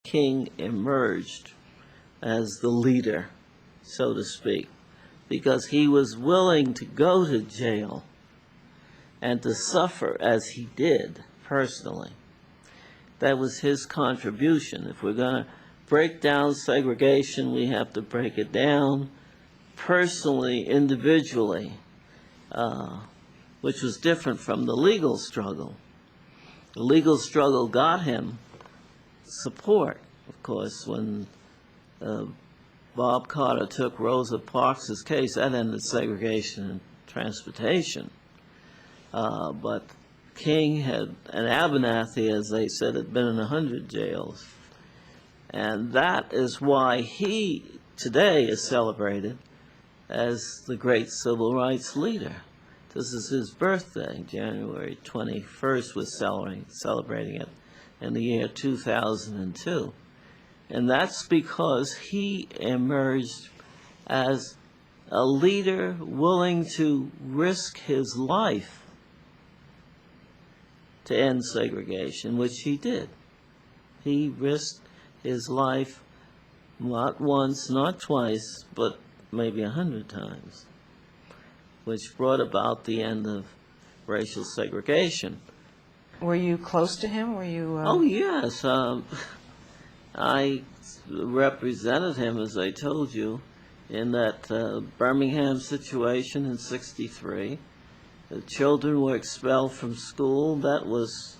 King emerged as the leader, so to speak, because he was willing to go to jail and to suffer as he did personally. That was his contribution. If we're going to break down segregation, we have to break it down personally, individually, which was different from the legal struggle. The legal struggle got him support, of course, when Bob Carter took Rosa Parks' case. That ended segregation in transportation. But King had, and Abernathy, as they said, had been in 100 jails. And that is why he today is celebrated as the great civil rights leader. This is his birthday, January 21st, we're celebrating it in the year 2002. And that's because he emerged as a leader willing to risk his life to end segregation, which he did. He risked his life not once, not twice, but maybe 100 times, which brought about the end of racial segregation. Were you close to him? Were you? Oh, yes. I represented him, as I told you, in that Birmingham situation in '63. The children were expelled from school. That was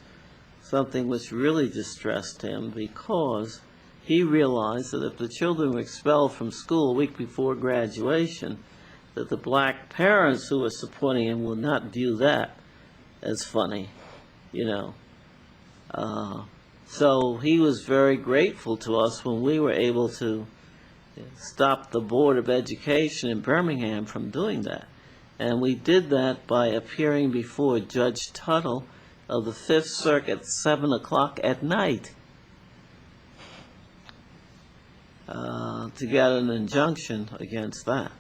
something which really distressed him, because he realized that if the children were expelled from school a week before graduation, that the black parents who were supporting him would not view that as funny, you know. So he was very grateful to us when we were able to stop the Board of Education in Birmingham from doing that. And we did that by appearing before Judge Tuttle of the Fifth Circuit at 7 o'clock at night to get an injunction against that.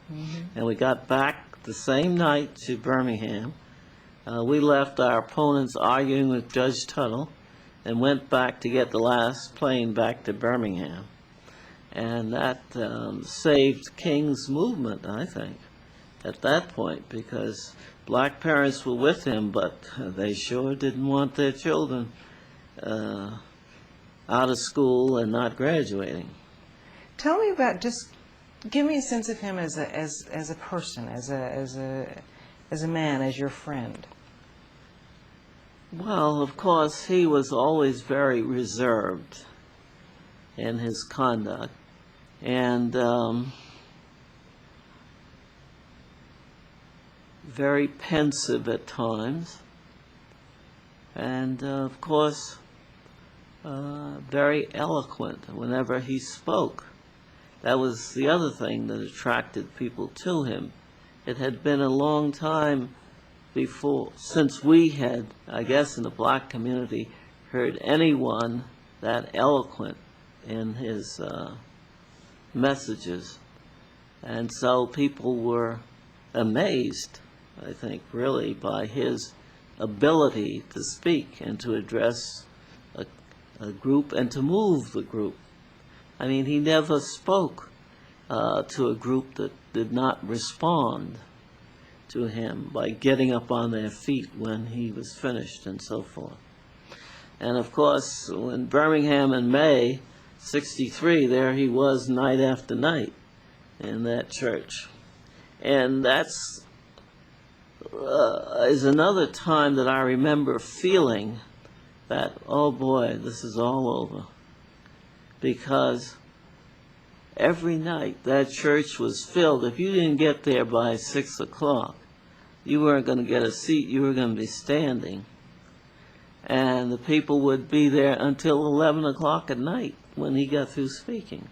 And we got back the same night to Birmingham. We left our opponents arguing with Judge Tuttle and went back to get the last plane back to Birmingham. And that saved King's movement, I think, at that point, because black parents were with him, but they sure didn't want their children out of school and not graduating. Tell me about, just give me a sense of him as a person, as a man, as your friend. Well, of course, he was always very reserved in his conduct, and very pensive at times, and of course very eloquent whenever he spoke. That was the other thing that attracted people to him. It had been a long time since we had, I guess in the black community, heard anyone that eloquent in his messages. And so people were amazed, I think, really, by his ability to speak and to address a group and to move the group. I mean, he never spoke to a group that did not respond to him by getting up on their feet when he was finished and so forth. And of course, in Birmingham in May '63, there he was night after night in that church. And that's is another time that I remember feeling that, oh boy, this is all over. Because every night that church was filled. If you didn't get there by 6 o'clock, you weren't going to get a seat. You were going to be standing. And the people would be there until 11 o'clock at night when he got through speaking.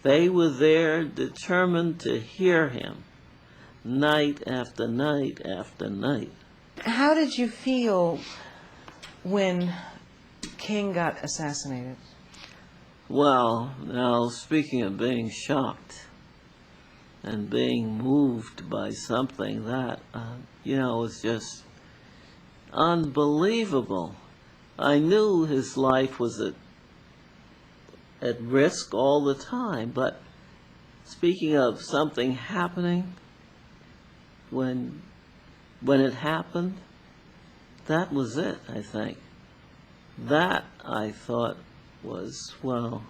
They were there determined to hear him night after night after night. How did you feel when King got assassinated? Well, now, speaking of being shocked and being moved by something that, was just unbelievable. I knew his life was at risk all the time. But speaking of something happening, when it happened, that was it, I think. That, I thought, was, well,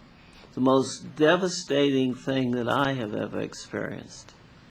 the most devastating thing that I have ever experienced.